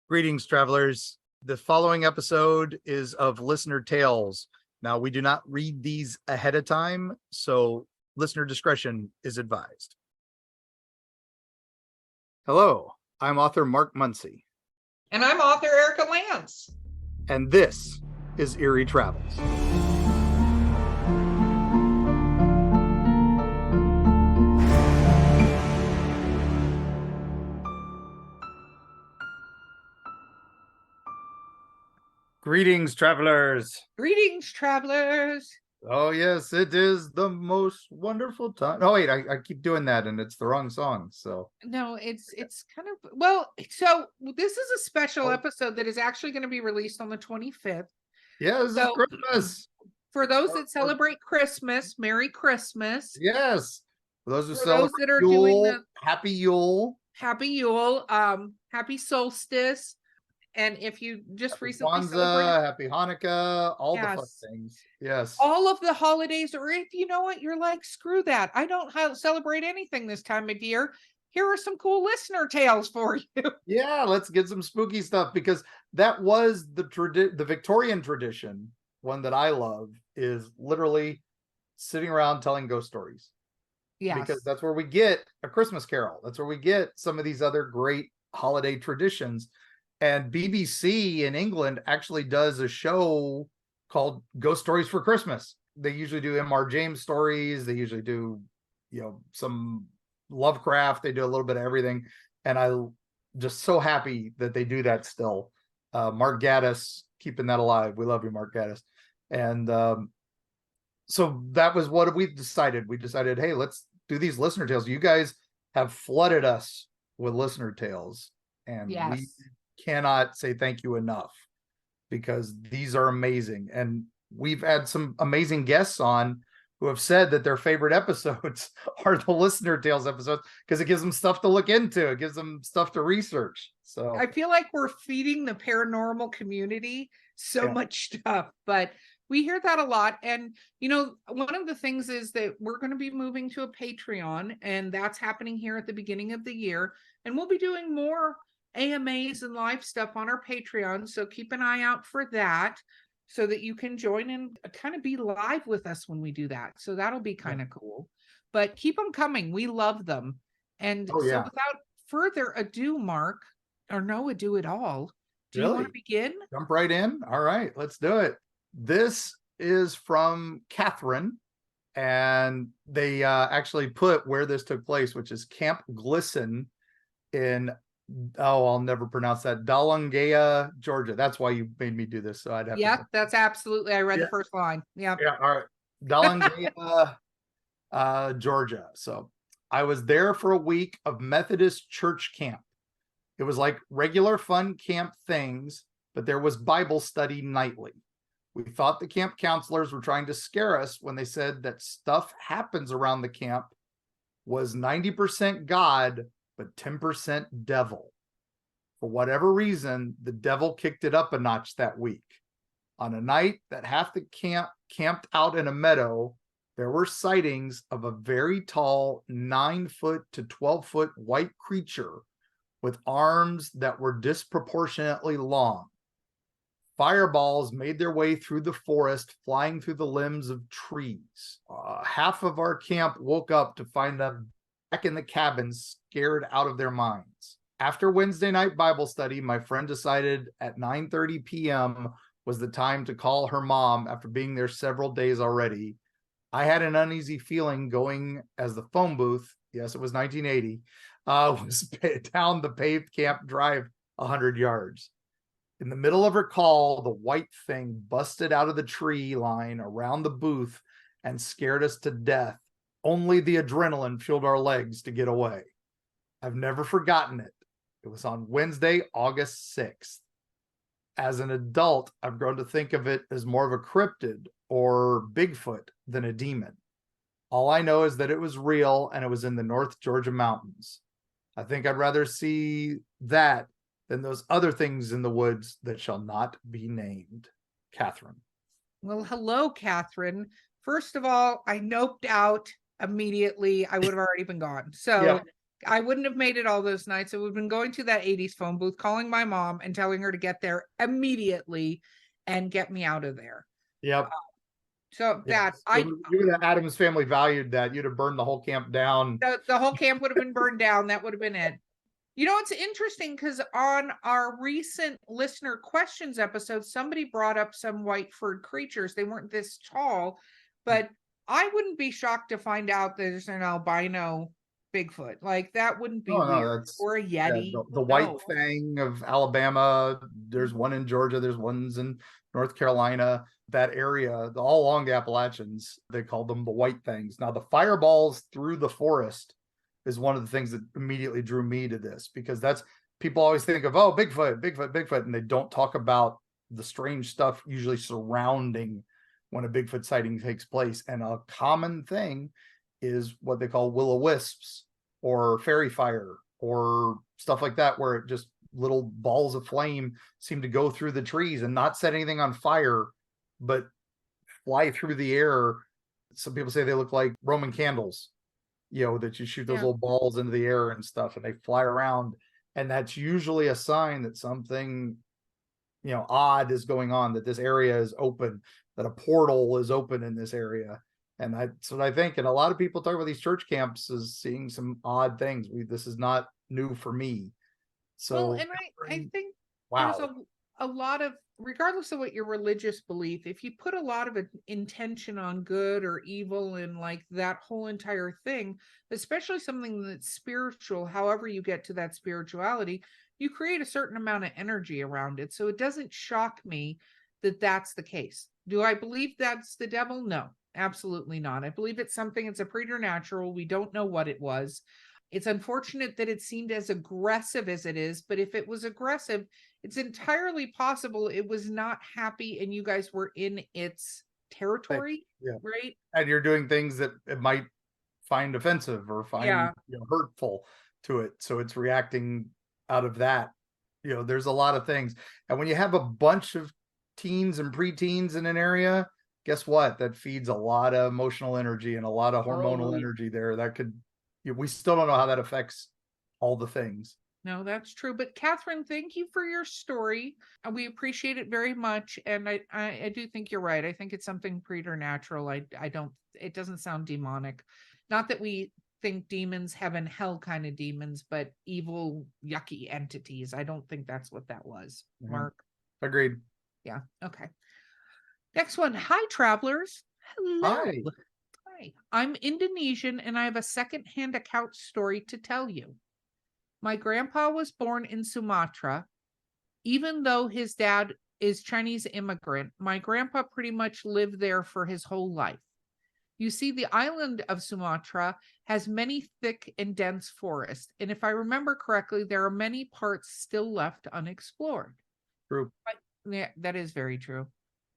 Greetings, travelers. The following episode is of listener tales. Now, we do not read these ahead of time, so listener discretion is advised. Hello, I'm author Mark Muncy. And I'm author Erika Lance. And this is Eerie Travels. Greetings, travelers. Greetings, travelers. Oh, yes, it is the most wonderful time. Oh, wait, I keep doing that, and it's the wrong song, so. No, it's kind of, well, so this is a special episode that is actually going to be released on the 25th. Yeah, this is Christmas. For those that celebrate Christmas, Merry Christmas. Yes. For those who For celebrate those that are Yule, doing the Happy Yule. Happy Yule, Happy Solstice. And if you just Happy recently Kwanzaa, celebrated, Happy Hanukkah, all the fun Yes. things. Yes. all of the holidays, or if you know what, you're like, screw that, I don't celebrate anything this time of year. Here are some cool listener tales for you. Yeah, let's get some spooky stuff, because that was the Victorian tradition. One that I love is literally sitting around telling ghost stories. Yes. Because that's where we get A Christmas Carol. That's where we get some of these other great holiday traditions. And BBC in England actually does a show called Ghost Stories for Christmas. They usually do M.R. James stories. They usually do, some Lovecraft. They do a little bit of everything. And I'm just so happy that they do that still. Mark Gaddis keeping that alive. We love you, Mark Gaddis. And so that was what we decided. We decided, hey, let's do these listener tales. You guys have flooded us with listener tales. And Yes. we cannot say thank you enough, because these are amazing. And we've had some amazing guests on who have said that their favorite episodes are the listener tales episodes, because it gives them stuff to look into. It gives them stuff to research. So I feel like we're feeding the paranormal community so much stuff, but we hear that a lot. And, one of the things is that we're going to be moving to a Patreon, and that's happening here at the beginning of the year. And we'll be doing more AMAs and live stuff on our Patreon. So keep an eye out for that, so that you can join and kind of be live with us when we do that. So that'll be kind of cool, but keep them coming. We love them. And so without further ado, Mark, or no ado at all, do you want to begin? Jump right in. All right, let's do it. This is from Catherine, and they actually put where this took place, which is Camp Glisten in, I'll never pronounce that, Dallangea, Georgia. That's why you made me do this. So I'd have to. That's absolutely. I read the first line. Yeah. All right. Dallangea, Georgia. So I was there for a week of Methodist church camp. It was like regular fun camp things, but there was Bible study nightly. We thought the camp counselors were trying to scare us when they said that stuff happens around the camp was 90% God, but 10% devil. For whatever reason, the devil kicked it up a notch that week. On a night that half the camp camped out in a meadow, there were sightings of a very tall 9-foot to 12-foot white creature with arms that were disproportionately long. Fireballs made their way through the forest, flying through the limbs of trees. Half of our camp woke up to find them back in the cabins, scared out of their minds. After Wednesday night Bible study, my friend decided at 9:30 p.m. was the time to call her mom after being there several days already. I had an uneasy feeling going as the phone booth, yes, it was 1980, was down the paved camp drive 100 yards. In the middle of her call, the white thing busted out of the tree line around the booth and scared us to death. Only the adrenaline fueled our legs to get away. I've never forgotten it. It was on Wednesday, August 6th. As an adult, I've grown to think of it as more of a cryptid or Bigfoot than a demon. All I know is that it was real, and it was in the North Georgia mountains. I think I'd rather see that than those other things in the woods that shall not be named. Catherine. Well, hello, Catherine. First of all, I noped out immediately. I would have already been gone. So I wouldn't have made it all those nights. I would have been going to that 80s phone booth, calling my mom and telling her to get there immediately and get me out of there. Yep. So that Yes. I You would have Adam's family valued that. You'd have burned the whole camp down. the whole camp would have been burned down. That would have been it. You know, it's interesting because on our recent listener questions episode, somebody brought up some white furred creatures. They weren't this tall, but I wouldn't be shocked to find out there's an albino Bigfoot. Like that wouldn't be Oh no, weird. that's Or a Yeti. the white fang of Alabama. There's one in Georgia. There's ones in North Carolina. That area, all along the Appalachians, they called them the white fangs. Now the fireballs through the forest is one of the things that immediately drew me to this, because that's, people always think of, oh, Bigfoot, Bigfoot, Bigfoot, and they don't talk about the strange stuff usually surrounding when a Bigfoot sighting takes place. And a common thing is what they call will-o-wisps or fairy fire or stuff like that, where it just little balls of flame seem to go through the trees and not set anything on fire, but fly through the air. Some people say they look like Roman candles, that you shoot those little balls into the air and stuff and they fly around. And that's usually a sign that something, odd is going on, that this area is open, that a portal is open in this area. And that's what I think. And a lot of people talk about these church camps as seeing some odd things. This is not new for me. So, and I think wow, there's a lot of, regardless of what your religious belief, if you put a lot of intention on good or evil and like that whole entire thing, especially something that's spiritual, however you get to that spirituality, you create a certain amount of energy around it. So it doesn't shock me that that's the case. Do I believe that's the devil? No, absolutely not. I believe it's a preternatural. We don't know what it was. It's unfortunate that it seemed as aggressive as it is, but if it was aggressive, it's entirely possible it was not happy and you guys were in its territory, right? And you're doing things that it might find offensive or find hurtful to it. So it's reacting out of that. There's a lot of things. And when you have a bunch of teens and preteens in an area, guess what? That feeds a lot of emotional energy and a lot of hormonal energy there. That could, we still don't know how that affects all the things. No, that's true. But Catherine, thank you for your story. We appreciate it very much. And I do think you're right. I think it's something preternatural. It doesn't sound demonic. Not that we think demons, heaven, hell kind of demons, but evil, yucky entities. I don't think that's what that was. Mm-hmm. Mark? Agreed. Yeah. Okay. Next one. Hi, travelers. Hello. Hi. Hi. I'm Indonesian and I have a secondhand account story to tell you. My grandpa was born in Sumatra. Even though his dad is Chinese immigrant, my grandpa pretty much lived there for his whole life. You see, the island of Sumatra has many thick and dense forests, and if I remember correctly, there are many parts still left unexplored. True. Yeah, that is very true.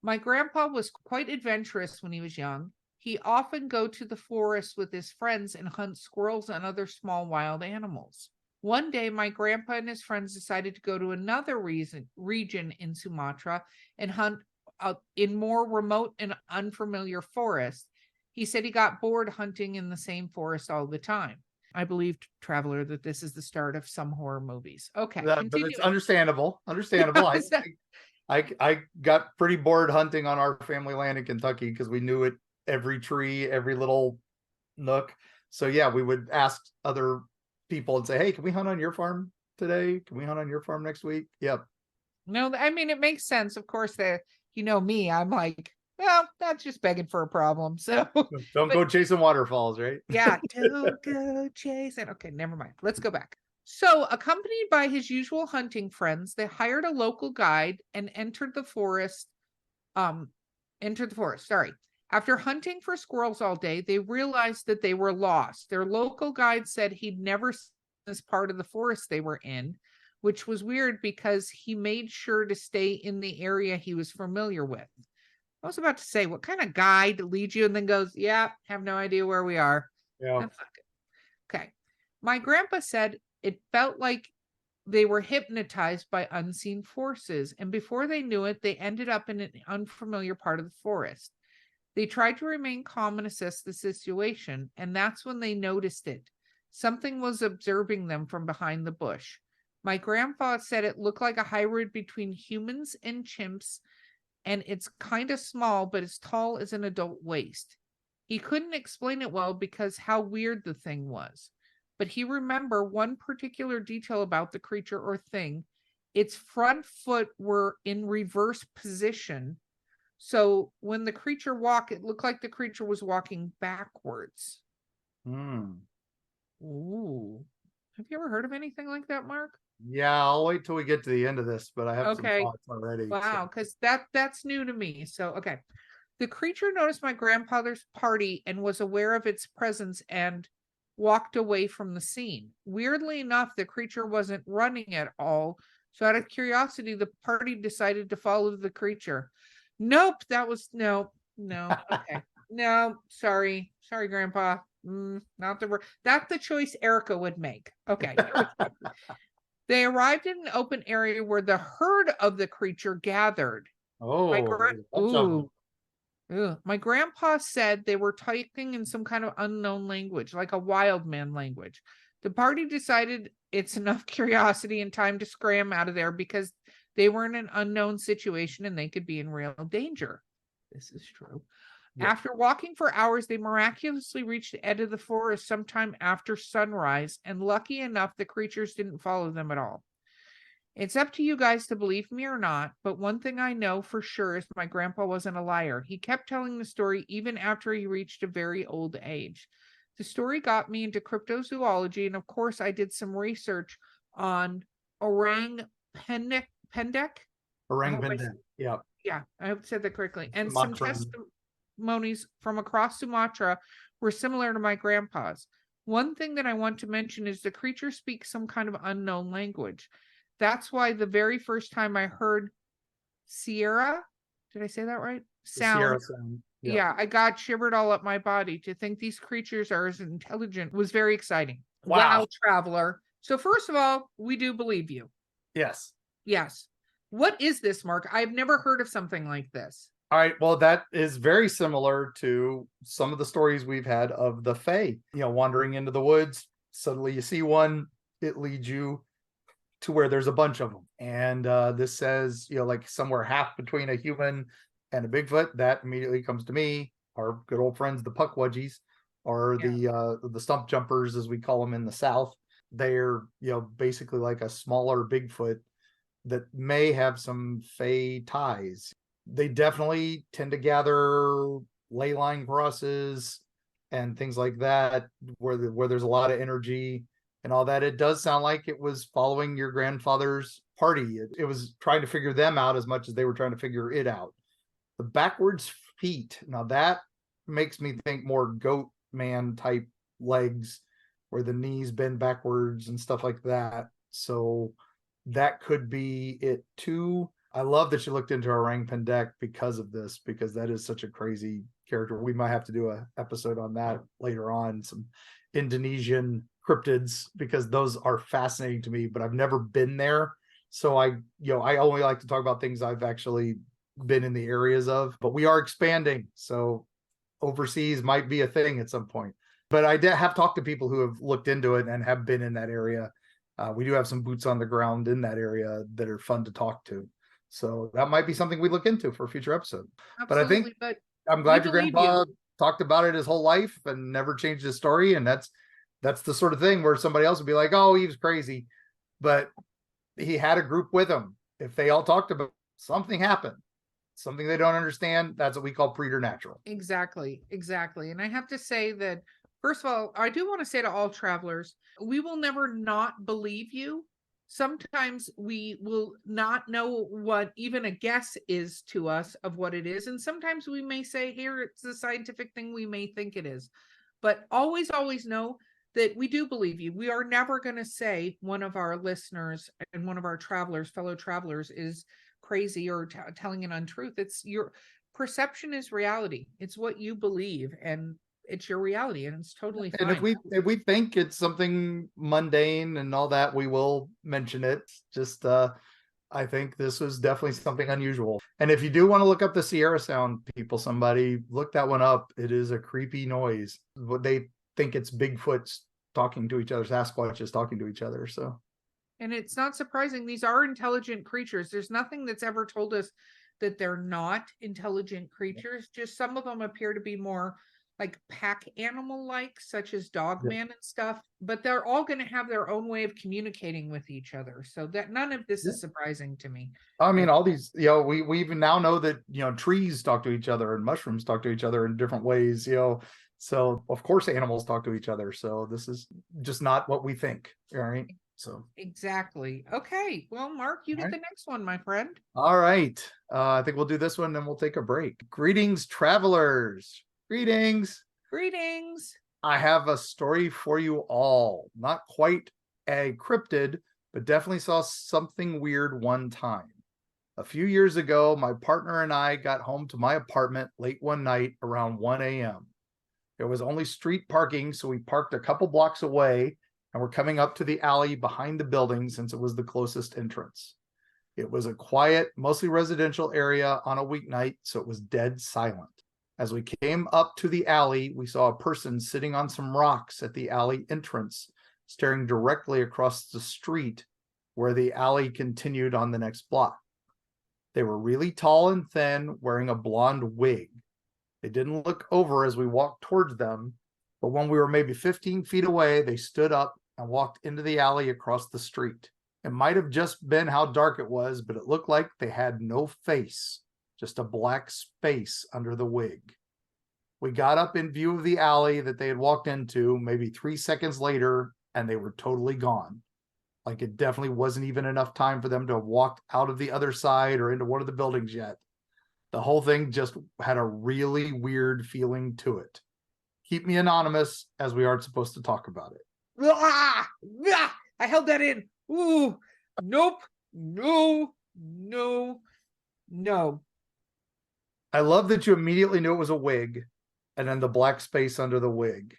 My grandpa was quite adventurous when he was young. He often go to the forest with his friends and hunt squirrels and other small wild animals. One day, my grandpa and his friends decided to go to another region in Sumatra and hunt in more remote and unfamiliar forests. He said he got bored hunting in the same forest all the time. I believe, traveler, that this is the start of some horror movies. Okay. But it's understandable. I got pretty bored hunting on our family land in Kentucky because we knew it, every tree, every little nook. So yeah, we would ask other people and say, hey, can we hunt on your farm today? Can we hunt on your farm next week? Yep. No, I mean, it makes sense. Of course, me, I'm like, well, that's just begging for a problem. So don't go chasing waterfalls, right? Yeah, don't go chasing. Okay, never mind. Let's go back. So, accompanied by his usual hunting friends, they hired a local guide and entered the forest. Sorry. After hunting for squirrels all day, they realized that they were lost. Their local guide said he'd never seen this part of the forest they were in, which was weird because he made sure to stay in the area he was familiar with. I was about to say, what kind of guide leads you and then goes, yeah, have no idea where we are. Yeah. That's not good. Okay. My grandpa said it felt like they were hypnotized by unseen forces. And before they knew it, they ended up in an unfamiliar part of the forest. They tried to remain calm and assess the situation. And that's when they noticed it. Something was observing them from behind the bush. My grandpa said it looked like a hybrid between humans and chimps, and it's kind of small, but as tall as an adult waist. He couldn't explain it well because how weird the thing was. But he remembered one particular detail about the creature or thing. Its front foot were in reverse position. So when the creature walked, it looked like the creature was walking backwards. Hmm. Ooh. Have you ever heard of anything like that, Mark? Yeah, I'll wait till we get to the end of this, but I have some Okay. thoughts already. Wow, because that's new to me. So okay. The creature noticed my grandfather's party and was aware of its presence and walked away from the scene. Weirdly enough, the creature wasn't running at all. So out of curiosity, the party decided to follow the creature. Nope, that was no. Okay. No, sorry. Sorry, Grandpa. Not the that's the choice Erika would make. Okay. They arrived in an open area where the herd of the creature gathered. My Oh, grand there's a bunch of them. My grandpa said they were talking in some kind of unknown language, like a wild man language. The party decided it's enough curiosity and time to scram out of there because they were in an unknown situation and they could be in real danger. This is true. Yeah. After walking for hours, they miraculously reached the edge of the forest sometime after sunrise, and lucky enough, the creatures didn't follow them at all. It's up to you guys to believe me or not, but one thing I know for sure is my grandpa wasn't a liar. He kept telling the story even after he reached a very old age. The story got me into cryptozoology, and of course, I did some research on orang pendek. Orang pendek. Yeah. Yeah, I said that correctly. And some Sumatran. testimonies from across Sumatra were similar to my grandpa's. One thing that I want to mention is the creature speaks some kind of unknown language. That's why the very first time I heard Sierra, did I say that right? Sierra Sound. sound. Yeah, I got shivered all up my body. To think these creatures are as intelligent was very exciting. Wow. Traveler. So first of all, we do believe you. Yes. Yes. What is this, Mark? I've never heard of something like this. All right. Well, that is very similar to some of the stories we've had of the Fae, wandering into the woods. Suddenly you see one, it leads you to where there's a bunch of them. And this says, like somewhere half between a human and a Bigfoot. That immediately comes to me. Our good old friends, the Puckwudgies, or the stump jumpers, as we call them in the South. They're, basically like a smaller Bigfoot that may have some Fae ties. They definitely tend to gather ley line crosses and things like that, where there's a lot of energy and all that. It does sound like it was following your grandfather's party. It was trying to figure them out as much as they were trying to figure it out. The backwards feet, now that makes me think more goat man type legs, where the knees bend backwards and stuff like that. So that could be it too. I love that you looked into orang pendek because of this, because that is such a crazy character. We might have to do an episode on that later on, some Indonesian cryptids, because those are fascinating to me, but I've never been there. So I only like to talk about things I've actually been in the areas of, but we are expanding. So overseas might be a thing at some point. But I have talked to people who have looked into it and have been in that area. We do have some boots on the ground in that area that are fun to talk to. So that might be something we look into for a future episode. Absolutely, but I'm glad your grandpa talked about it his whole life and never changed his story. And that's the sort of thing where somebody else would be like, oh, he was crazy. But he had a group with him. If they all talked about something happened, something they don't understand, that's what we call preternatural. Exactly. And I have to say that, first of all, I do want to say to all travelers, we will never not believe you. Sometimes we will not know what even a guess is to us of what it is. And sometimes we may say, here, it's a scientific thing we may think it is. But always know that we do believe you. We are never going to say one of our listeners and one of our fellow travelers is crazy or telling an untruth. It's your perception is reality. It's what you believe, and it's your reality, and it's totally fine. And if we think it's something mundane and all that, we will mention it. Just I think this was definitely something unusual. And if you do want to look up the Sierra sound, people, somebody look that one up. It is a creepy noise. What they think it's Bigfoot's talking to each other, Sasquatches talking to each other. So, and it's not surprising. These are intelligent creatures. There's nothing that's ever told us that they're not intelligent creatures. Just some of them appear to be more like pack animal like, such as Dogman and stuff, but they're all going to have their own way of communicating with each other. So that none of this is surprising to me. I mean, all these, we even now know that, trees talk to each other and mushrooms talk to each other in different ways, so of course animals talk to each other. So this is just not what we think. All right. So exactly. Okay. Well, Mark, you get the next one, my friend. All right. I think we'll do this one, then we'll take a break. Greetings, travelers. Greetings. Greetings. I have a story for you all. Not quite a cryptid, but definitely saw something weird one time. A few years ago, my partner and I got home to my apartment late one night around 1 a.m. There was only street parking, so we parked a couple blocks away and were coming up to the alley behind the building since it was the closest entrance. It was a quiet, mostly residential area on a weeknight, so it was dead silent. As we came up to the alley, we saw a person sitting on some rocks at the alley entrance, staring directly across the street where the alley continued on the next block. They were really tall and thin, wearing a blonde wig. They didn't look over as we walked towards them, but when we were maybe 15 feet away, they stood up and walked into the alley across the street. It might have just been how dark it was, but it looked like they had no face, just a black space under the wig. We got up in view of the alley that they had walked into maybe 3 seconds later, and they were totally gone. Like it definitely wasn't even enough time for them to have walked out of the other side or into one of the buildings yet. The whole thing just had a really weird feeling to it. Keep me anonymous, as we aren't supposed to talk about it. Ah! Ah! I held that in. Ooh, nope, no. I love that you immediately knew it was a wig, and then the black space under the wig.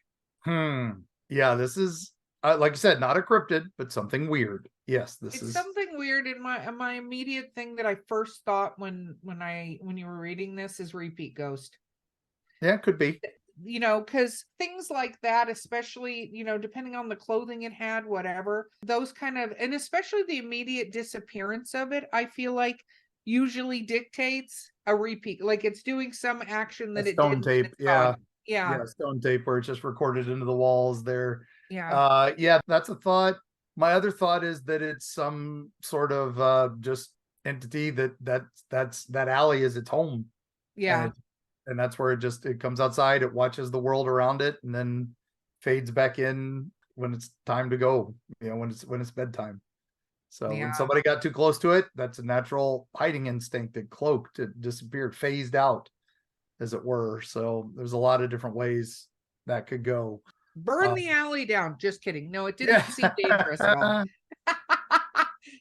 Yeah, this is, like I said, not a cryptid, but something weird. Yes, this is something weird. In my immediate thing that I first thought when you were reading this is repeat ghost. Yeah, it could be. Because things like that, especially, depending on the clothing it had, whatever, those kind of, and especially the immediate disappearance of it, I feel like usually dictates a repeat. Like it's doing some action that it did. Stone tape. Yeah. Yeah. Stone tape where it's just recorded into the walls there. Yeah. Yeah, that's a thought. My other thought is that it's some sort of just entity that alley is its home. Yeah. And that's where it comes outside, it watches the world around it, and then fades back in when it's time to go, when it's bedtime. So when somebody got too close to it, that's a natural hiding instinct. It cloaked, it disappeared, phased out, as it were. So there's a lot of different ways that could go. Burn the alley down. Just kidding. No, it didn't seem dangerous at all.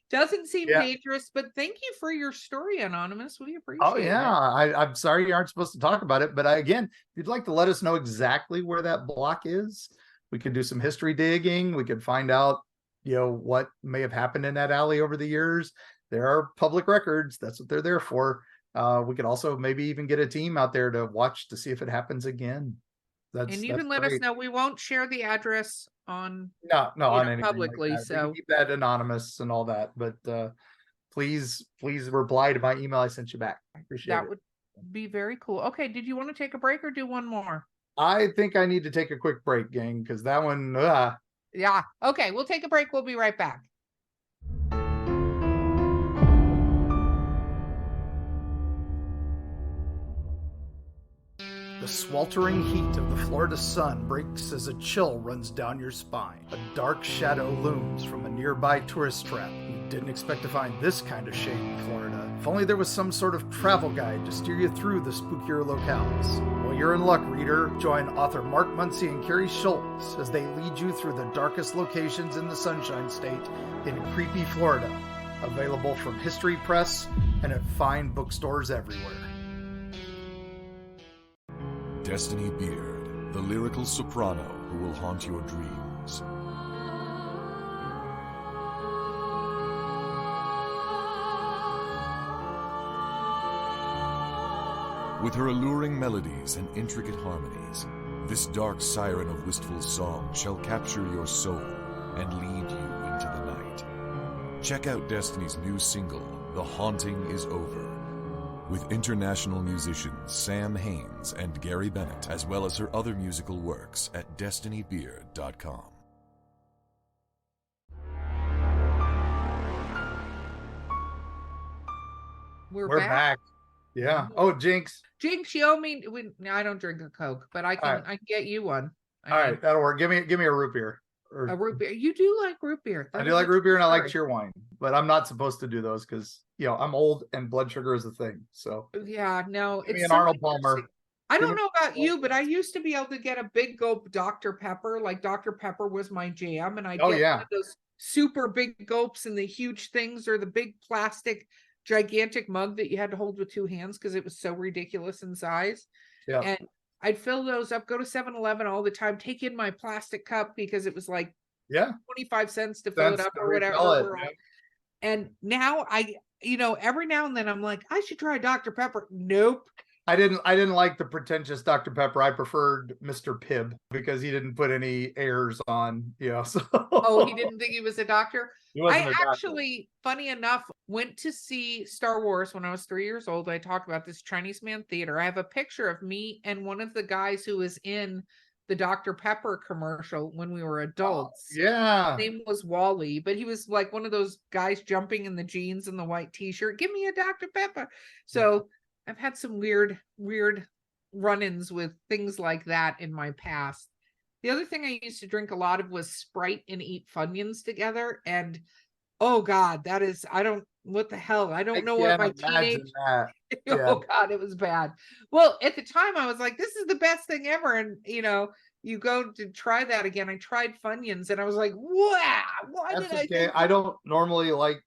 Doesn't seem dangerous, but thank you for your story, Anonymous. We appreciate it. I'm sorry you aren't supposed to talk about it, but again, if you'd like to let us know exactly where that block is, we could do some history digging. We could find out, what may have happened in that alley over the years. There are public records. That's what they're there for. We could also maybe even get a team out there to watch to see if it happens again. And you can let us know. We won't share the address on on publicly. Like so keep that anonymous and all that. But please reply to my email I sent you back. I appreciate that. Would be very cool. Okay, did you want to take a break or do one more? I think I need to take a quick break, gang, because that one. Yeah. Okay, we'll take a break. We'll be right back. The sweltering heat of the Florida sun breaks as a chill runs down your spine. A dark shadow looms from a nearby tourist trap. You didn't expect to find this kind of shade in Florida. If only there was some sort of travel guide to steer you through the spookier locales. Well, you're in luck, reader. Join author Mark Muncy and Carrie Schultz as they lead you through the darkest locations in the Sunshine State in creepy Florida. Available from History Press and at fine bookstores everywhere. Destiny Beard, the lyrical soprano who will haunt your dreams. With her alluring melodies and intricate harmonies, This dark siren of wistful song shall capture your soul and lead you into the night. Check out Destiny's new single, The Haunting Is Over, with international musicians Sam Haines and Gary Bennett, as well as her other musical works at destinybeard.com. We're back. Yeah. Oh, Jinx. Jinx, you owe me. I don't drink a Coke, but I can. Right. I can get you one. All right, that'll work. Give me a root beer. A root beer. You do like root beer. I do like root beer, and I like cheerwine, but I'm not supposed to do those because I'm old and blood sugar is a thing. So yeah, no, it's an Arnold Palmer. I don't know about you, but I used to be able to get a big gulp Dr. Pepper. Like Dr. Pepper was my jam, and I get one of those super big gulps and the huge things, or the big plastic gigantic mug that you had to hold with two hands because it was so ridiculous in size. Yeah. And I'd fill those up, go to 7-Eleven all the time, take in my plastic cup because it was like 25 cents to fill it up or whatever. And now every now and then I'm like, I should try Dr. Pepper. Nope. I didn't like the pretentious Dr. Pepper. I preferred Mr. Pibb because he didn't put any airs on, so. Oh, he didn't think he was a doctor? I actually, funny enough, went to see Star Wars when I was 3 years old. I talked about this Chinese Man Theater. I have a picture of me and one of the guys who was in the Dr. Pepper commercial when we were adults. Oh, yeah. His name was Wally, but he was like one of those guys jumping in the jeans and the white t-shirt. Give me a Dr. Pepper. So I've had some weird run-ins with things like that in my past. The other thing I used to drink a lot of was Sprite and eat Funyuns together. And oh God, what the hell? I don't know what my teenage. Oh God, it was bad. Well, at the time I was like, this is the best thing ever. And you go to try that again. I tried Funyuns and I was like, wow, why did I think I don't normally like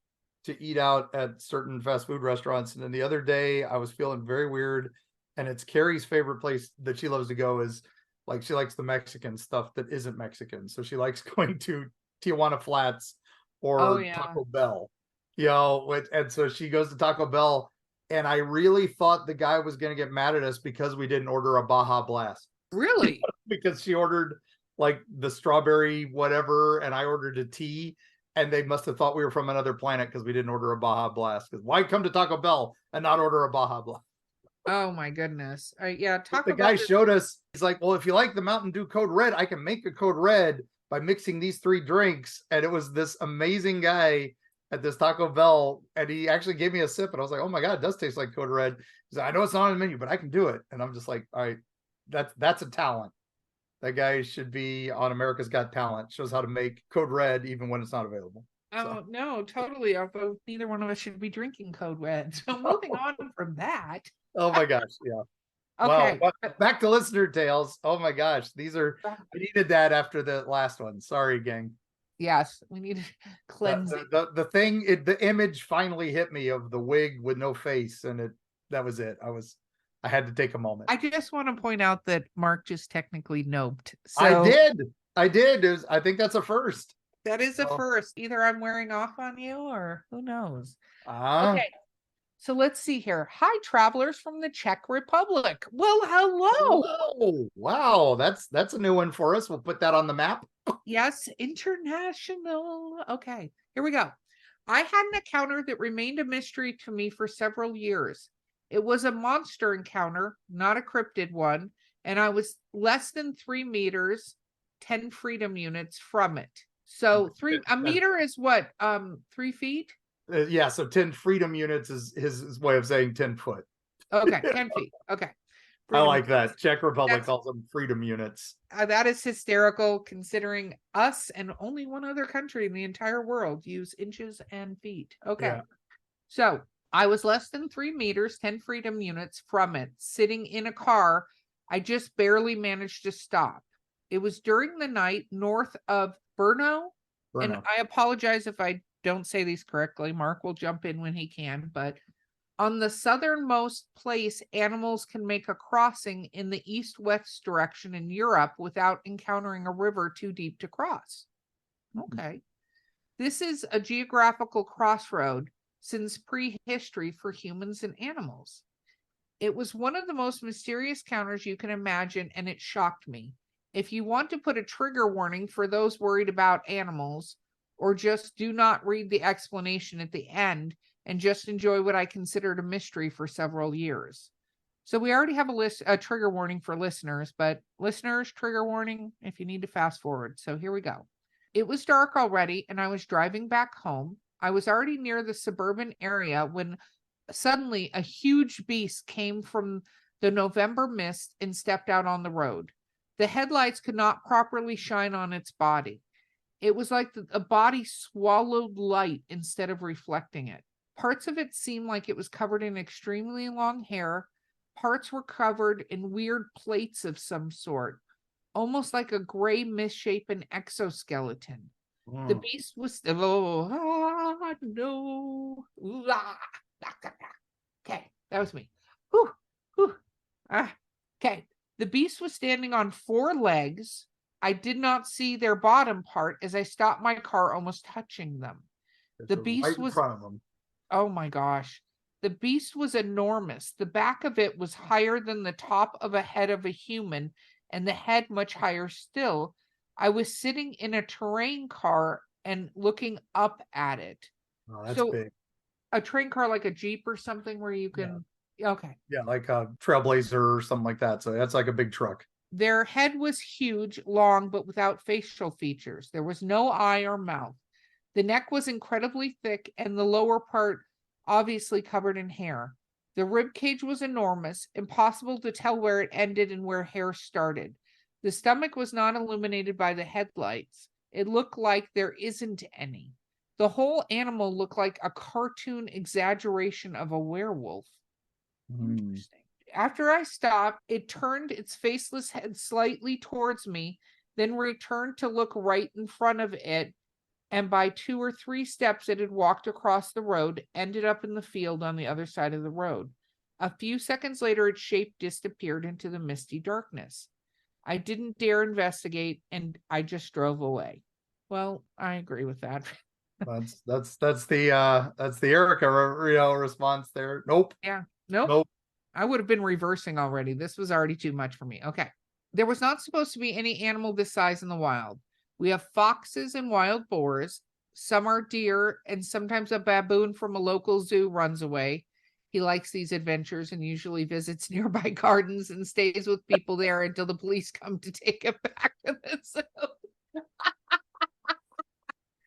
to eat out at certain fast food restaurants. And then the other day I was feeling very weird. And it's Carrie's favorite place that she loves to go is like, she likes the Mexican stuff that isn't Mexican. So she likes going to Tijuana Flats or Taco Bell, and so she goes to Taco Bell. And I really thought the guy was going to get mad at us because we didn't order a Baja Blast. Really? Because she ordered like the strawberry whatever, and I ordered a tea. And they must have thought we were from another planet because we didn't order a Baja Blast. Because why come to Taco Bell and not order a Baja Blast? Oh my goodness. The guy showed us, he's like, well, if you like the Mountain Dew Code Red, I can make a Code Red by mixing these 3 drinks. And it was this amazing guy at this Taco Bell. And he actually gave me a sip. And I was like, oh my God, it does taste like Code Red. He's like, I know it's not on the menu, but I can do it. And I'm just like, all right, that's a talent. That guy should be on America's Got Talent. Shows how to make Code Red even when it's not available. Oh, no, totally. Although neither one of us should be drinking Code Red. So moving on from that. Oh my gosh. Yeah. Okay. Wow. Back to listener tales. Oh my gosh. I needed that after the last one. Sorry, gang. Yes. We need to cleanse it. The image finally hit me of the wig with no face. And that was it. I had to take a moment. I just want to point out that Mark just technically noped. So I did. I think that's a first. That is a first. Either I'm wearing off on you or who knows. Okay. So let's see here. Hi, travelers from the Czech Republic. Well, hello. Oh, wow. That's a new one for us. We'll put that on the map. Yes, international. Okay, here we go. I had an encounter that remained a mystery to me for several years. It was a monster encounter, not a cryptid one, and I was less than 3 meters, 10 freedom units from it. So a meter is what? 3 feet? Yeah, so 10 freedom units is his way of saying 10 foot. Okay, 10 feet. Okay. Freedom I like that. Czech Republic calls them freedom units. That is hysterical considering us and only one other country in the entire world use inches and feet. Okay. Yeah. So I was less than 3 meters, 10 freedom units from it, sitting in a car. I just barely managed to stop. It was during the night north of Brno. And I apologize if I don't say these correctly. Mark will jump in when he can. But on the southernmost place, animals can make a crossing in the east-west direction in Europe without encountering a river too deep to cross. Okay. This is a geographical crossroad since prehistory for humans and animals. It was one of the most mysterious encounters you can imagine, and it shocked me. If you want to put a trigger warning for those worried about animals, or just do not read the explanation at the end and just enjoy what I considered a mystery for several years. So we already have a trigger warning for listeners, but listeners, trigger warning if you need to fast forward. So here we go. It was dark already, and I was driving back home. I was already near the suburban area when suddenly a huge beast came from the November mist and stepped out on the road. The headlights could not properly shine on its body. It was like a body swallowed light instead of reflecting it. Parts of it seemed like it was covered in extremely long hair. Parts were covered in weird plates of some sort, almost like a gray misshapen exoskeleton. The beast was no. Okay, that was me. Whew, whew. Okay. The beast was standing on 4 legs. I did not see their bottom part as I stopped my car, almost touching them. The beast right in was, front of them. oh my gosh. The beast was enormous. The back of it was higher than the top of a head of a human, and the head much higher still. I was sitting in a terrain car and looking up at it. Oh, that's So big. a train car like a Jeep or something where you can, okay. Yeah, like a Trailblazer or something like that. So that's like a big truck. Their head was huge, long, but without facial features. There was no eye or mouth. The neck was incredibly thick, and the lower part obviously covered in hair. The rib cage was enormous, impossible to tell where it ended and where hair started. The stomach was not illuminated by the headlights. It looked like there isn't any. The whole animal looked like a cartoon exaggeration of a werewolf. Interesting. After I stopped, it turned its faceless head slightly towards me, then returned to look right in front of it. And by 2 or 3 steps, it had walked across the road, ended up in the field on the other side of the road. A few seconds later, its shape disappeared into the misty darkness. I didn't dare investigate, and I just drove away. Well, I agree with that. That's the Erika response there. Nope. Yeah. Nope. I would have been reversing already. This was already too much for me. Okay. There was not supposed to be any animal this size in the wild. We have foxes and wild boars. Some are deer, and sometimes a baboon from a local zoo runs away. He likes these adventures and usually visits nearby gardens and stays with people there until the police come to take him back to the zoo.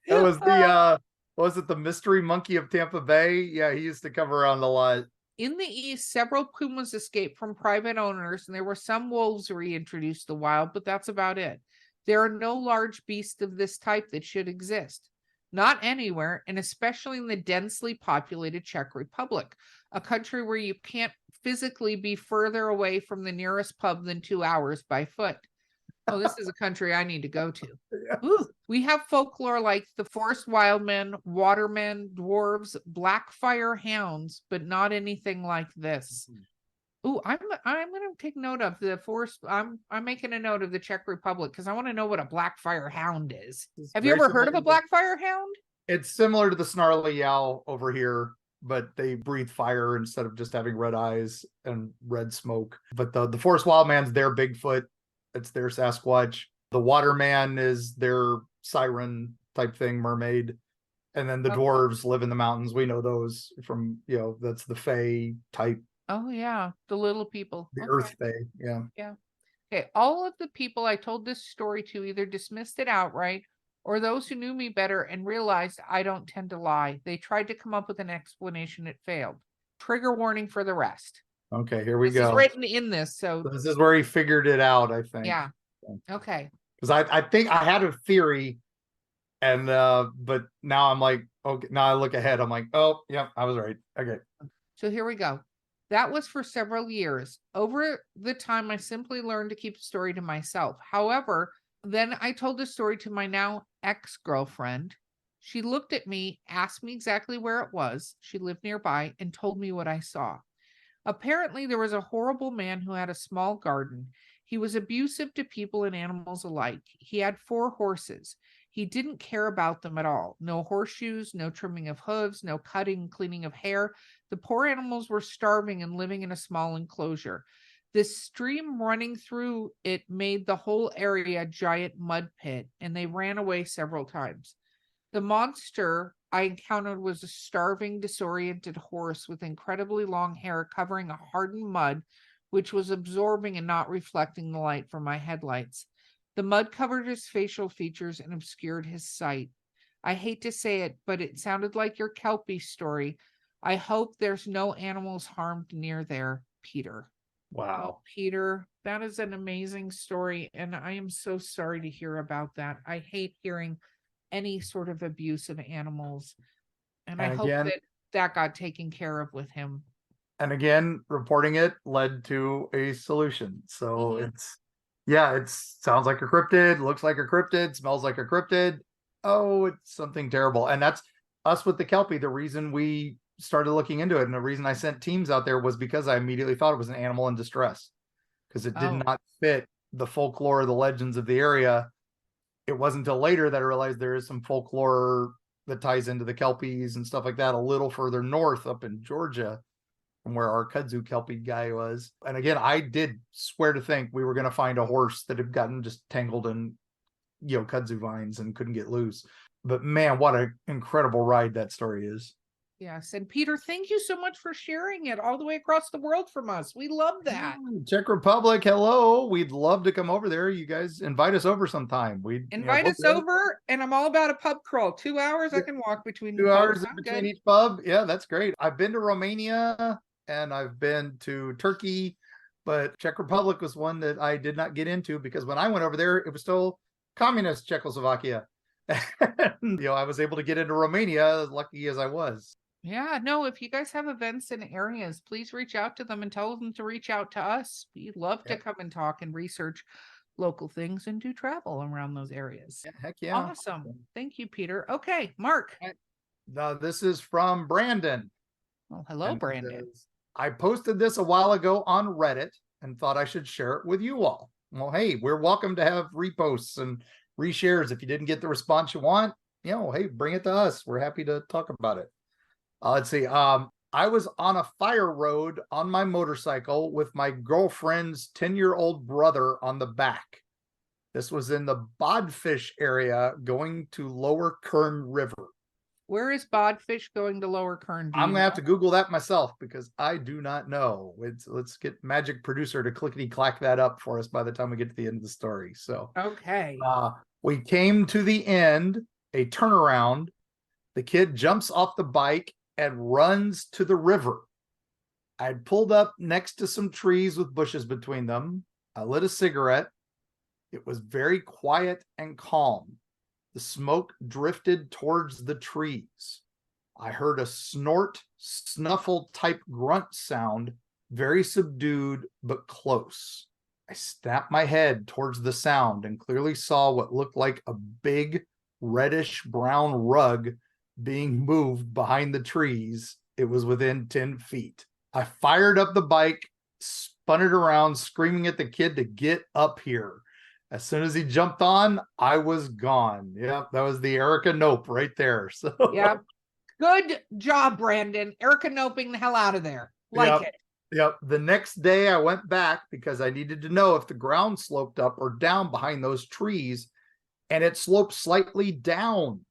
That was the was it the mystery monkey of Tampa Bay? Yeah, he used to come around a lot. In the east, several pumas escaped from private owners, and there were some wolves reintroduced to the wild, but that's about it. There are no large beasts of this type that should exist. Not anywhere, and especially in the densely populated Czech Republic, a country where you can't physically be further away from the nearest pub than 2 hours by foot. Oh, this is a country I need to go to. Yeah. Ooh, we have folklore like the forest wildmen, watermen, dwarves, blackfire hounds, but not anything like this. Ooh, I'm gonna take note of the forest. I'm making a note of the Czech Republic because I want to know what a blackfire hound is. Have you ever heard of a blackfire hound? It's similar to the snarly owl over here, but they breathe fire instead of just having red eyes and red smoke. But the forest wildman's their Bigfoot. It's their Sasquatch. The waterman is their siren type thing, mermaid. And then the dwarves live in the mountains. We know those from, that's the fae type. Oh, yeah. The little people. The earth fae. Yeah. Yeah. Okay. All of the people I told this story to either dismissed it outright or those who knew me better and realized I don't tend to lie. They tried to come up with an explanation. It failed. Trigger warning for the rest. Okay, here we This go. is written in this. So this is where he figured it out, I think. Yeah. Okay. Because I think I had a theory, and but now I'm like, okay, now I look ahead, I'm like, oh, yeah, I was right. Okay. So here we go. That was for several years. Over the time, I simply learned to keep the story to myself. However, then I told the story to my now ex-girlfriend. She looked at me, asked me exactly where it was. She lived nearby and told me what I saw. Apparently, there was a horrible man who had a small garden. He was abusive to people and animals alike. He had 4 horses. He didn't care about them at all. No horseshoes, no trimming of hooves, no cutting, cleaning of hair. The poor animals were starving and living in a small enclosure. This stream running through it made the whole area a giant mud pit, and they ran away several times. The monster I encountered was a starving, disoriented horse with incredibly long hair covering a hardened mud, which was absorbing and not reflecting the light from my headlights. The mud covered his facial features and obscured his sight. I hate to say it, but it sounded like your Kelpie story. I hope there's no animals harmed near there, Peter. Wow. Oh, Peter, that is an amazing story, and I am so sorry to hear about that. I hate hearing any sort of abuse of animals, and I And hope again, that got taken care of with him. reporting it led to a solution. So Mhm. it sounds like a cryptid, looks like a cryptid, smells like a cryptid. Oh, it's something terrible. And that's us with the Kelpie. The reason we started looking into it and the reason I sent teams out there was because I immediately thought it was an animal in distress because it did Oh, not fit the folklore, the legends of the area. It wasn't until later that I realized there is some folklore that ties into the Kelpies and stuff like that a little further north up in Georgia from where our kudzu Kelpie guy was. And again, I did swear to think we were going to find a horse that had gotten just tangled in, kudzu vines and couldn't get loose. But man, what an incredible ride that story is. yes. And Peter, thank you so much for sharing it all the way across the world from us. We love that. Czech Republic, hello. We'd love to come over there. You guys invite us over sometime. Invite us over, and I'm all about a pub crawl. 2 hours I can walk between 2 hours I'm between good. each pub. Yeah, that's great. I've been to Romania and I've been to Turkey, but Czech Republic was one that I did not get into because when I went over there, it was still communist Czechoslovakia. And, I was able to get into Romania, as lucky as I was. Yeah, no, if you guys have events in areas, please reach out to them and tell them to reach out to us. We'd love to come and talk and research local things and do travel around those areas. Yeah, heck yeah. Awesome. Thank you, Peter. Okay, Mark. This is from Brandon. Well, hello, And Brandon. I posted this a while ago on Reddit and thought I should share it with you all. Well, hey, we're welcome to have reposts and reshares. If you didn't get the response you want, hey, bring it to us. We're happy to talk about it. Let's see. I was on a fire road on my motorcycle with my girlfriend's 10-year-old brother on the back. This was in the Bodfish area going to Lower Kern River. Where is Bodfish going to Lower Kern? I'm gonna have to Google that myself because I do not know. Let's get Magic Producer to clickety clack that up for us by the time we get to the end of the story. So okay. We came to the end, a turnaround. The kid jumps off the bike and runs to the river. I had pulled up next to some trees with bushes between them. I lit a cigarette. It was very quiet and calm. The smoke drifted towards the trees. I heard a snort, snuffle type grunt sound, very subdued but close. I snapped my head towards the sound and clearly saw what looked like a big reddish brown rug being moved behind the trees. It was within 10 feet. I fired up the bike, spun it around, screaming at the kid to get up here. As soon as he jumped on, I was gone. Yep, that was the Erika Nope right there. So yep. Good job, Brandon. Erika noping the hell out of there. Like it. Yep. The next day I went back because I needed to know if the ground sloped up or down behind those trees, and it sloped slightly down.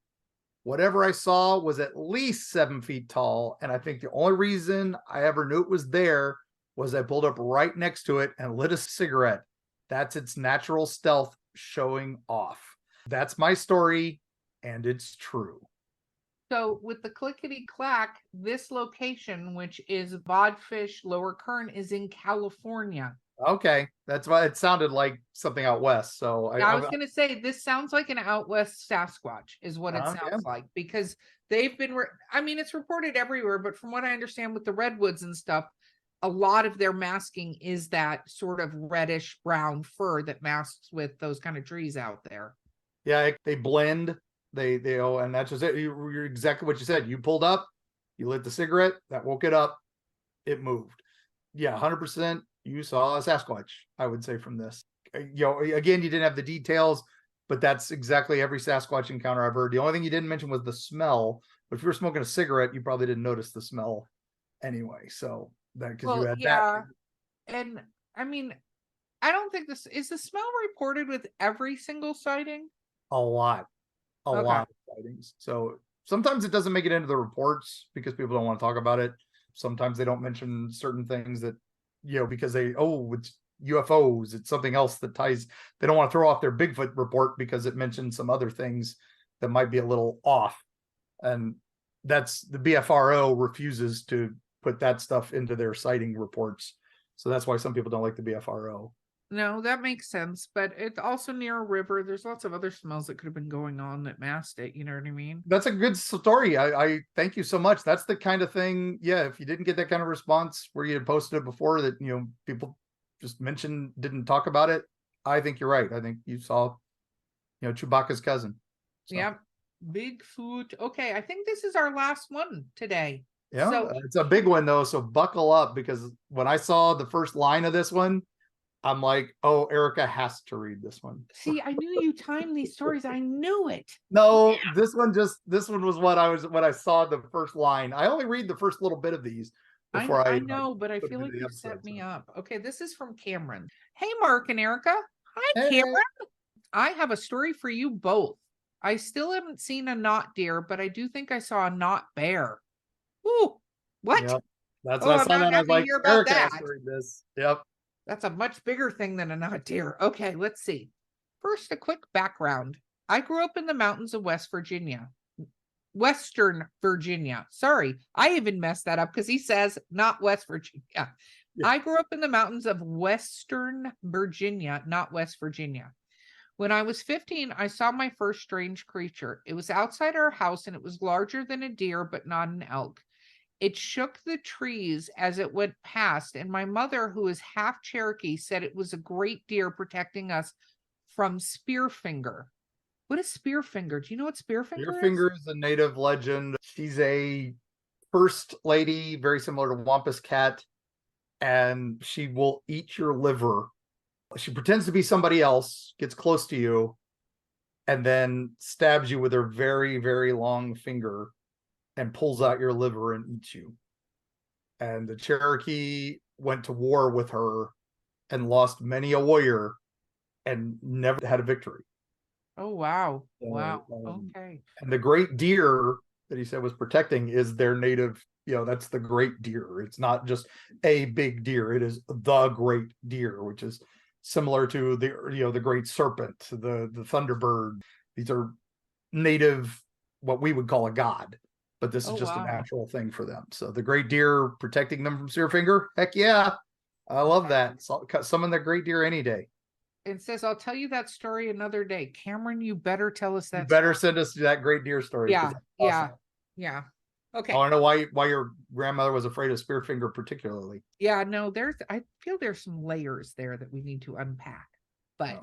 Whatever I saw was at least 7 feet tall, and I think the only reason I ever knew it was there was I pulled up right next to it and lit a cigarette. That's its natural stealth showing off. That's my story, and it's true. So with the clickety clack, this location, which is Bodfish Lower Kern, is in California. Okay, that's why it sounded like something out west. So I was going to say this sounds like an out west Sasquatch is what it sounds yeah. like, because they've been, it's reported everywhere, but from what I understand with the redwoods and stuff, a lot of their masking is that sort of reddish brown fur that masks with those kind of trees out there. Yeah, they blend. They and that's just it. You're exactly what you said. You pulled up, you lit the cigarette, that woke it up, it moved. Yeah, 100%. You saw a Sasquatch, I would say, from this. Again, you didn't have the details. but that's exactly every Sasquatch encounter I've heard. The only thing you didn't mention was the smell. But if you were smoking a cigarette, you probably didn't notice the smell anyway. So that because you Well, had yeah. And I mean, I don't think this is the smell reported with every single sighting. a lot, a Okay. lot of sightings. So sometimes it doesn't make it into the reports because people don't want to talk about it. Sometimes they don't mention certain things that, because it's UFOs, it's something else that ties. They don't want to throw off their Bigfoot report because it mentions some other things that might be a little off. And that's the BFRO refuses to put that stuff into their sighting reports. So that's why some people don't like the BFRO. No, that makes sense. But it's also near a river. There's lots of other smells that could have been going on that masked it. You know what I mean? That's a good story. I thank you so much. That's the kind of thing. Yeah, if you didn't get that kind of response where you had posted it before that, people just didn't talk about it. I think you're right. I think you saw, Chewbacca's cousin. So. Yep. Bigfoot. Okay, I think this is our last one today. Yeah, So it's a big one though. So buckle up, because when I saw the first line of this one, I'm like, oh, Erika has to read this one. see, I knew you timed these stories. I knew it. No, this one was when I saw the first line. I only read the first little bit of these before I know, but I put feel them like in you the set episode, me so. up. Okay, this is from Cameron. Hey, Mark and Erika. Hi, Hey. Cameron. I have a story for you both. I still haven't seen a knot deer, but I do think I saw a knot bear. Ooh, what? Yep. That's Oh, what I I'm saw not that. I was happy to like, hear about Erika has that. to read this. Yep. That's a much bigger thing than a knot deer. Okay, let's see. First, a quick background. I grew up in the mountains of Western Virginia. Sorry, I even messed that up because he says not West Virginia. Yeah. I grew up in the mountains of Western Virginia, not West Virginia. When I was 15, I saw my first strange creature. It was outside our house and it was larger than a deer, but not an elk. It shook the trees as it went past, and my mother, who is half Cherokee, said it was a great deer protecting us from Spearfinger. What is Spearfinger? Do you know what Spearfinger is? Spearfinger is a native legend. She's a first lady, very similar to Wampus Cat, and she will eat your liver. She pretends to be somebody else, gets close to you, and then stabs you with her very, very long finger and pulls out your liver and eats you. And the Cherokee went to war with her and lost many a warrior and never had a victory. Oh, wow. So, Wow. Okay. And the great deer that he said was protecting is their native, that's the great deer. It's not just a big deer. It is the great deer, which is similar to the great serpent, the thunderbird. These are native, what we would call a god, but this is just a natural thing for them. So the great deer protecting them from Spearfinger, heck yeah, I love that. So, summon the great deer any day. It says, I'll tell you that story another day. Cameron, you better tell us that. You better send us that great deer story. Yeah, awesome. yeah. Okay. I want to know why your grandmother was afraid of Spearfinger particularly. Yeah, no, I feel there's some layers there that we need to unpack. But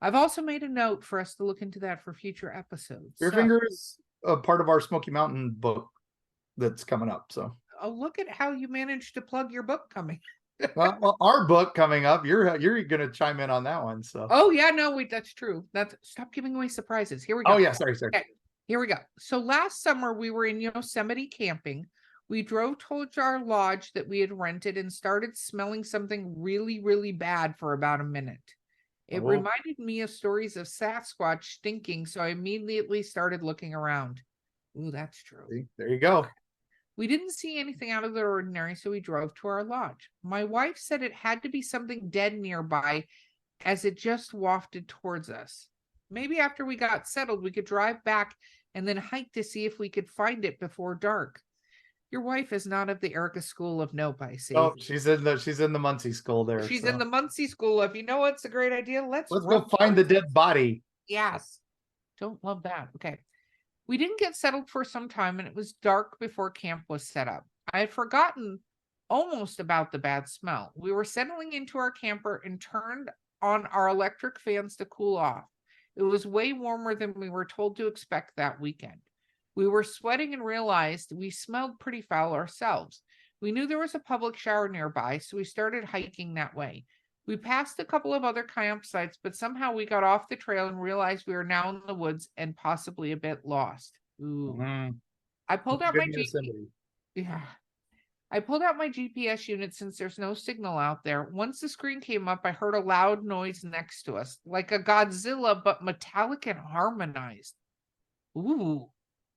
I've also made a note for us to look into that for future episodes. Spearfinger is a part of our Smoky Mountain book that's coming up. So look at how you managed to plug your book coming. well, our book coming up, you're going to chime in on that one. So oh yeah, no, wait, that's true. Stop giving away surprises. Here we go. Oh yeah, sorry. Okay, here we go. So last summer we were in Yosemite camping. We drove towards our lodge that we had rented and started smelling something really, really bad for about a minute. It reminded me of stories of Sasquatch stinking, so I immediately started looking around. Ooh, that's true. See, there you go. We didn't see anything out of the ordinary, so we drove to our lodge. My wife said it had to be something dead nearby as it just wafted towards us. Maybe after we got settled, we could drive back and then hike to see if we could find it before dark. Your wife is not of the Erika school of nope, I see. Oh, she's in the Muncy school there. She's in the Muncy school of, you know what's a great idea? Let's go find the dead body. Yes. Don't love that. Okay. We didn't get settled for some time, and it was dark before camp was set up. I had forgotten almost about the bad smell. We were settling into our camper and turned on our electric fans to cool off. It was way warmer than we were told to expect that weekend. We were sweating and realized we smelled pretty foul ourselves. We knew there was a public shower nearby, so we started hiking that way. We passed a couple of other campsites, but somehow we got off the trail and realized we were now in the woods and possibly a bit lost. Ooh. Mhm. I pulled out Good my Yosemite. Yeah. I pulled out my GPS unit since there's no signal out there. Once the screen came up, I heard a loud noise next to us, like a Godzilla, but metallic and harmonized. Ooh.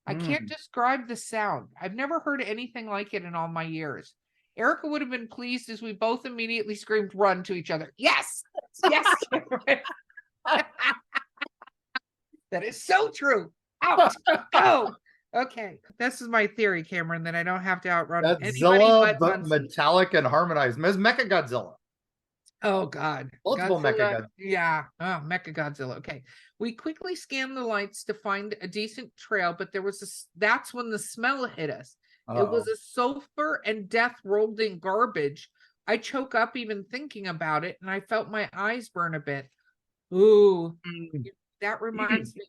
I can't describe the sound. I've never heard anything like it in all my years. Erika would have been pleased as we both immediately screamed run to each other. Yes. Yes. That is so true. Out. Go. Okay. This is my theory, Cameron, that I don't have to outrun anybody Godzilla, but but Muncy. metallic and harmonized. It's Mecha Godzilla. Oh God. Multiple Mecha Godzilla. Yeah. Oh, Mecha Godzilla. Okay. We quickly scanned the lights to find a decent trail, but that's when the smell hit us. It was a sulfur and death rolled in garbage. I choke up even thinking about it, and I felt my eyes burn a bit. Ooh, that reminds me.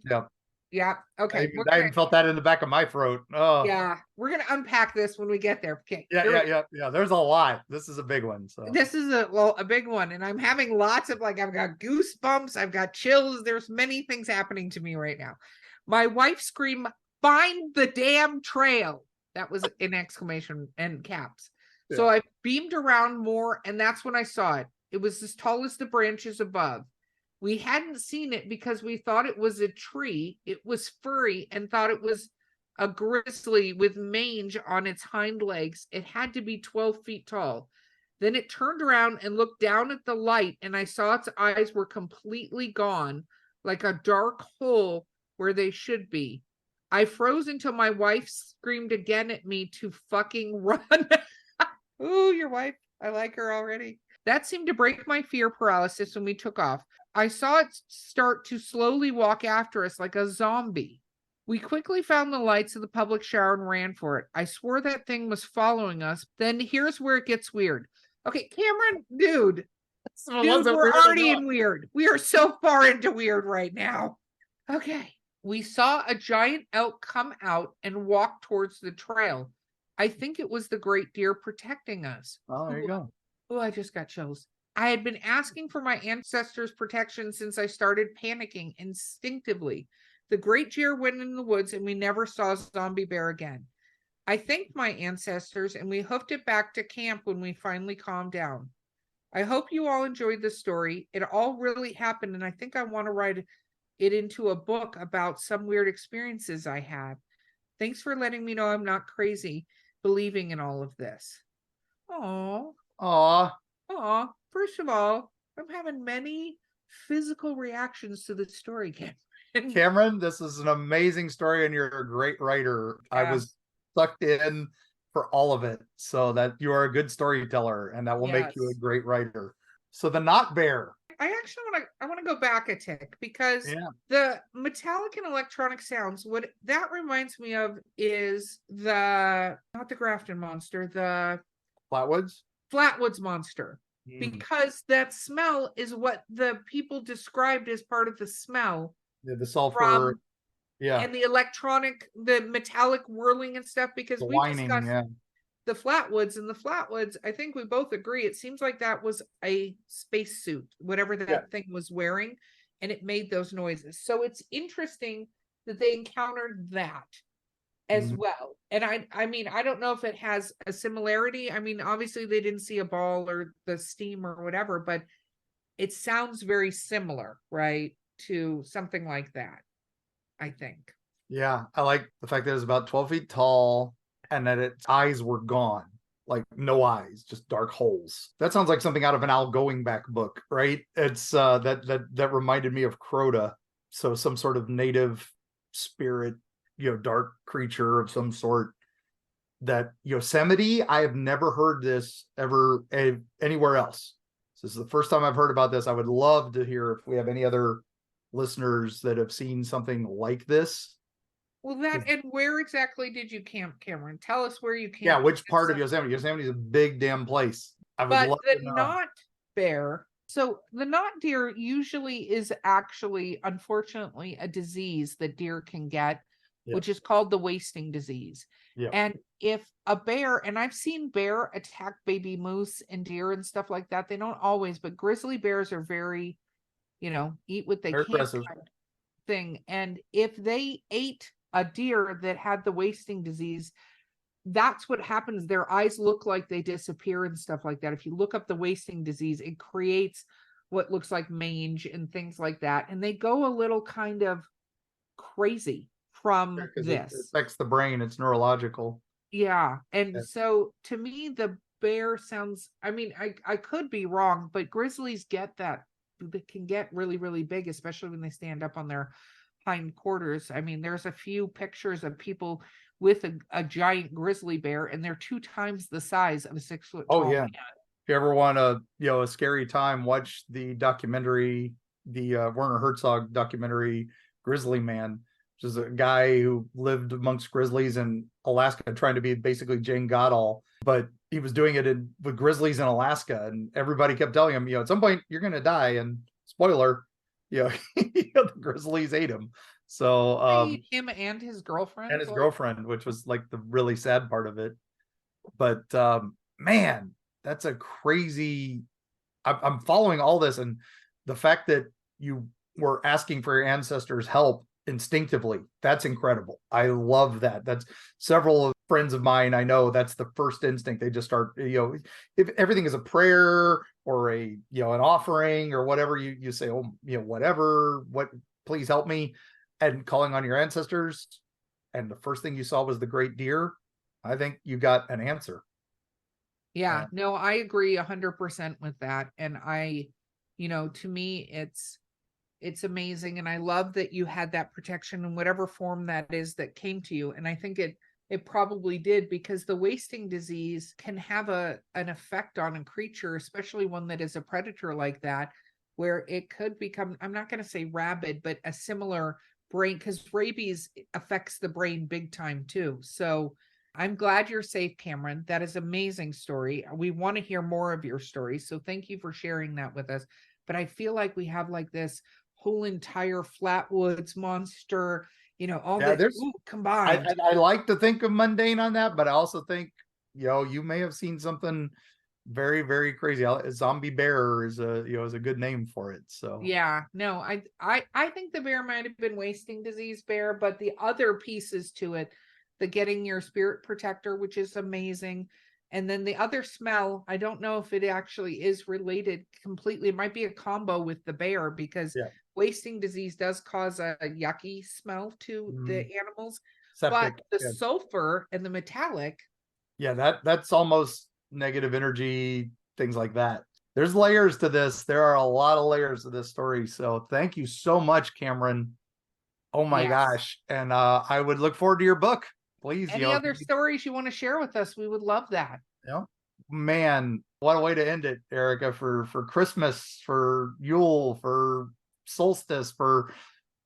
Yeah. Yeah. Okay. I even felt that in the back of my throat. Oh, yeah. We're going to unpack this when we get there. Okay. Yeah. There's a lot. This is a big one. So this is a big one. And I'm having lots of I've got goosebumps. I've got chills. There's many things happening to me right now. My wife screamed, "Find the damn trail." That was an exclamation and caps. Yeah. So I beamed around more, and that's when I saw it. It was as tall as the branches above. We hadn't seen it because we thought it was a tree. It was furry and thought it was a grizzly with mange on its hind legs. It had to be 12 feet tall. Then it turned around and looked down at the light, and I saw its eyes were completely gone, like a dark hole where they should be. I froze until my wife screamed again at me to fucking run. Ooh, your wife. I like her already. That seemed to break my fear paralysis when we took off. I saw it start to slowly walk after us like a zombie. We quickly found the lights of the public shower and ran for it. I swore that thing was following us. Then here's where it gets weird. Okay, Cameron, dude, we're already in weird. We are so far into weird right now. Okay. We saw a giant elk come out and walk towards the trail. I think it was the great deer protecting us. Oh, there you go. Oh, I just got chills. I had been asking for my ancestors' protection since I started panicking instinctively. The great deer went in the woods and we never saw a zombie bear again. I thanked my ancestors and we hoofed it back to camp when we finally calmed down. I hope you all enjoyed this story. It all really happened, and I think I want to write it into a book about some weird experiences I had. Thanks for letting me know I'm not crazy believing in all of this. Aw. First of all, I'm having many physical reactions to the story, Cameron. Cameron, this is an amazing story, and you're a great writer. Yeah. I was sucked in for all of it, so that you are a good storyteller, and that will make you a great writer. So the Not Bear. I actually want to go back a tick, because the metallic and electronic sounds, what that reminds me of is not the Grafton monster, the Flatwoods monster. Because that smell is what the people described as part of the smell. Yeah, the sulfur. And the metallic whirling and stuff, because we discussed the Flatwoods, and the Flatwoods, I think we both agree, it seems like that was a spacesuit, whatever that thing was wearing, and it made those noises. So it's interesting that they encountered that as well. And I mean, I don't know if it has a similarity. I mean, obviously they didn't see a ball or the steam or whatever, but it sounds very similar, right, to something like that, I think. Yeah, I like the fact that it was about 12 feet tall and that its eyes were gone, like no eyes, just dark holes. That sounds like something out of an Al Goingback book, right? It's that reminded me of Crota. So some sort of native spirit, dark creature of some sort. That Yosemite, I have never heard this ever anywhere else. So this is the first time I've heard about this. I would love to hear if we have any other listeners that have seen something like this. Well, and where exactly did you camp, Cameron? Tell us where you camped. Yeah, which part of Yosemite? Yosemite is a big damn place. I would love to know. Not bear. So the knot deer usually is actually, unfortunately, a disease that deer can get Yeah. which is called the wasting disease. Yeah. And if a bear, and I've seen bear attack baby moose and deer and stuff like that, they don't always, but grizzly bears are very, eat what they Very can aggressive. kind of thing. And if they ate a deer that had the wasting disease, that's what happens. Their eyes look like they disappear and stuff like that. If you look up the wasting disease, it creates what looks like mange and things like that. And they go a little kind of crazy from Because it this. affects the brain. It's neurological. Yeah. Yeah. And so to me, the bear sounds, I could be wrong, but grizzlies get that. They can get really, really big, especially when they stand up on their hind quarters. I mean, there's a few pictures of people with a giant grizzly bear, and they're 2 times the size of a 6-foot tall Oh yeah. man. If you ever want a scary time, watch the documentary, the Werner Herzog documentary, Grizzly Man, which is a guy who lived amongst grizzlies in Alaska, trying to be basically Jane Goodall, but he was doing it with grizzlies in Alaska, and everybody kept telling him, at some point you're going to die. And spoiler, the grizzlies ate him. So him and his girlfriend, which was like the really sad part of it. But man, that's a crazy. I'm following all this, and the fact that you were asking for your ancestors' help instinctively, that's incredible. I love that. That's several friends of mine I know, that's the first instinct. They just start, if everything is a prayer or an offering or whatever, you say, whatever, please help me, and calling on your ancestors, and the first thing you saw was the great deer. I think you got an answer. Yeah, no, I agree 100% with that. And to me, it's amazing. And I love that you had that protection in whatever form that is that came to you. And I think it probably did, because the wasting disease can have an effect on a creature, especially one that is a predator like that, where it could become, I'm not going to say rabid, but a similar brain, because rabies affects the brain big time too. So I'm glad you're safe, Cameron. That is an amazing story. We want to hear more of your story. So thank you for sharing that with us. But I feel like we have like this whole entire Flatwoods monster, all that combined. I like to think of mundane on that, but I also think, you may have seen something very, very crazy. A zombie bear is a good name for it. So yeah, no, I think the bear might have been wasting disease bear, but the other pieces to it, the getting your spirit protector, which is amazing. And then the other smell, I don't know if it actually is related completely. It might be a combo with the bear, because wasting disease does cause a yucky smell to the animals. Septic, but the sulfur and the metallic. Yeah, that's almost negative energy, things like that. There's layers to this. There are a lot of layers to this story. So thank you so much, Cameron. Oh my gosh. And I would look forward to your book. Please, any other stories you want to share with us? We would love that. Man, what a way to end it, Erika, for Christmas, for Yule, for solstice, for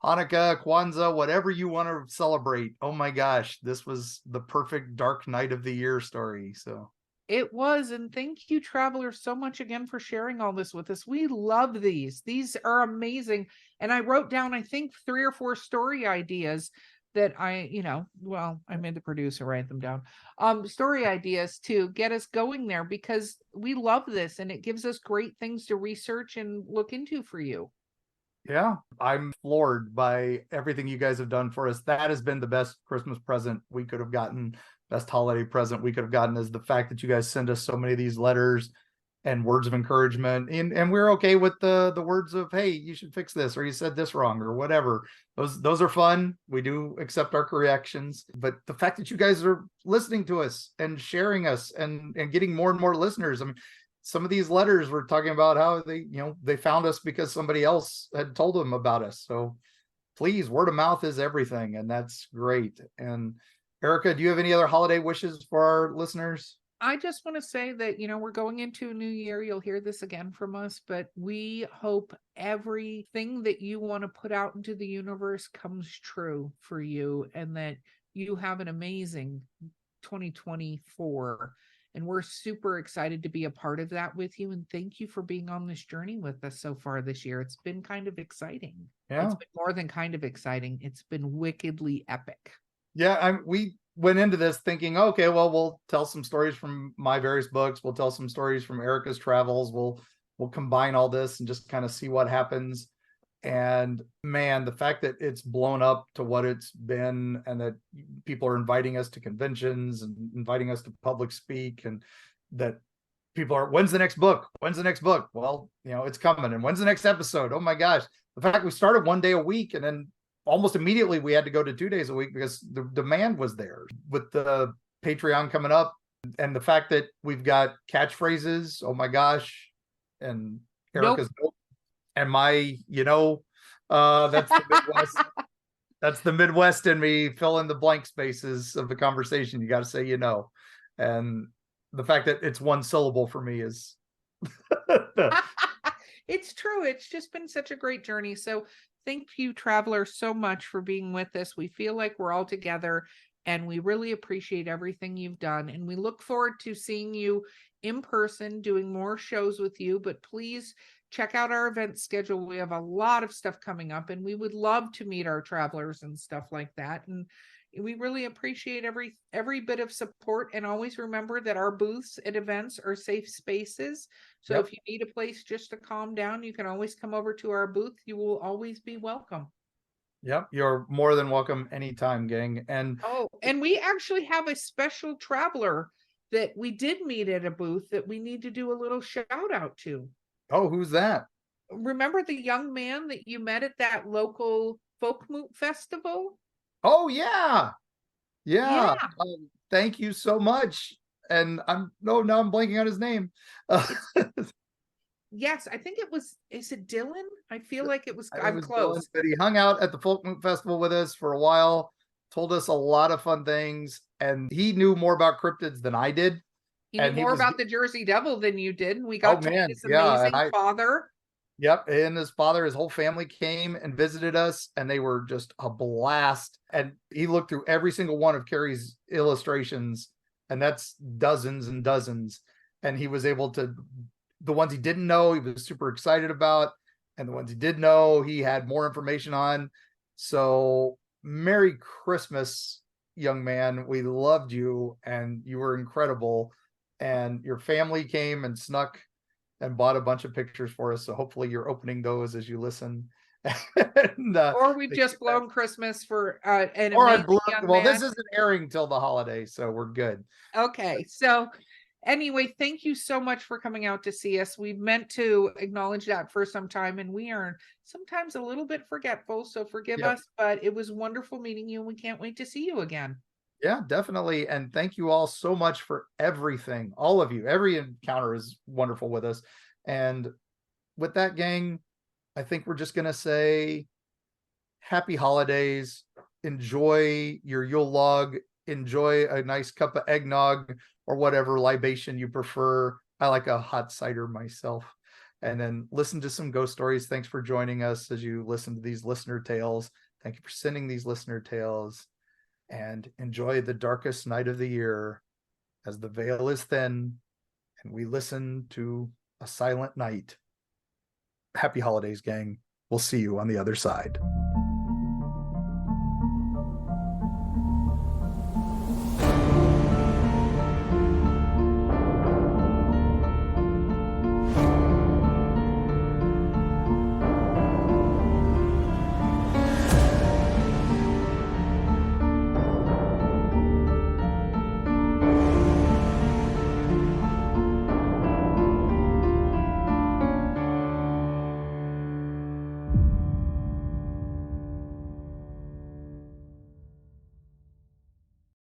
Hanukkah, Kwanzaa, whatever you want to celebrate. Oh my gosh, this was the perfect dark night of the year story. So it was. And thank you, travelers, so much again for sharing all this with us. We love these. These are amazing. And I wrote down, I think, 3 or 4 story ideas that I made the producer write them down. Story ideas to get us going there, because we love this and it gives us great things to research and look into for you. Yeah, I'm floored by everything you guys have done for us. That has been the best Christmas present we could have gotten, best holiday present we could have gotten, is the fact that you guys send us so many of these letters and words of encouragement. And we're okay with the words of, hey, you should fix this, or you said this wrong, or whatever. Those are fun. We do accept our corrections. But the fact that you guys are listening to us and sharing us and getting more and more listeners. I mean, some of these letters were talking about how they found us because somebody else had told them about us. So please, word of mouth is everything, and that's great. And Erika, do you have any other holiday wishes for our listeners? I just want to say that, we're going into a new year. You'll hear this again from us, but we hope everything that you want to put out into the universe comes true for you, and that you have an amazing 2024. And we're super excited to be a part of that with you. And thank you for being on this journey with us so far this year. It's been kind of exciting. Yeah. It's been more than kind of exciting. It's been wickedly epic. Yeah, we went into this thinking, okay, well, we'll tell some stories from my various books. We'll tell some stories from Erika's travels. We'll combine all this and just kind of see what happens. And man, the fact that it's blown up to what it's been, and that people are inviting us to conventions and inviting us to public speak, and that people are, when's the next book? When's the next book? Well, it's coming. And when's the next episode? Oh my gosh. The fact we started 1 day a week, and then almost immediately we had to go to 2 days a week because the demand was there. With the Patreon coming up, and the fact that we've got catchphrases, oh my gosh, and Erika's nope. And my, that's the Midwest. That's the Midwest in me. Fill in the blank spaces of the conversation. You got to say, and the fact that it's one syllable for me is. It's true. It's just been such a great journey. So thank you, travelers, so much for being with us. We feel like we're all together, and we really appreciate everything you've done. And we look forward to seeing you in person, doing more shows with you. But please check out our event schedule. We have a lot of stuff coming up, and we would love to meet our travelers and stuff like that. And we really appreciate every bit of support. And always remember that our booths at events are safe spaces. So if you need a place just to calm down, you can always come over to our booth. You will always be welcome. Yep, you're more than welcome anytime, gang. And we actually have a special traveler that we did meet at a booth that we need to do a little shout out to. Oh, who's that? Remember the young man that you met at that local folk moot festival? Oh yeah. Thank you so much. And now I'm blanking on his name. Yes, I think is it Dylan? I feel like it was, I'm close. Dylan, but he hung out at the folk moot festival with us for a while, told us a lot of fun things, and he knew more about cryptids than I did. He knew more about the Jersey Devil than you did. And we got to meet his amazing father. Yep. And his father, his whole family came and visited us, and they were just a blast. And he looked through every single one of Carrie's illustrations, and that's dozens and dozens. And he was able to, the ones he didn't know, he was super excited about. And the ones he did know, he had more information on. So Merry Christmas, young man. We loved you, and you were incredible. And your family came and snuck and bought a bunch of pictures for us. So hopefully you're opening those as you listen. And, or we've just blown Christmas for an amazing young man. This isn't airing till the holidays, so we're good. Okay. So anyway, thank you so much for coming out to see us. We've meant to acknowledge that for some time, and we are sometimes a little bit forgetful, so forgive us, but it was wonderful meeting you, and we can't wait to see you again. Yeah, definitely. And thank you all so much for everything. All of you. Every encounter is wonderful with us. And with that, gang, I think we're just going to say happy holidays. Enjoy your Yule log. Enjoy a nice cup of eggnog or whatever libation you prefer. I like a hot cider myself. And then listen to some ghost stories. Thanks for joining us as you listen to these listener tales. Thank you for sending these listener tales. And enjoy the darkest night of the year as the veil is thin and we listen to a silent night. Happy holidays, gang. We'll see you on the other side.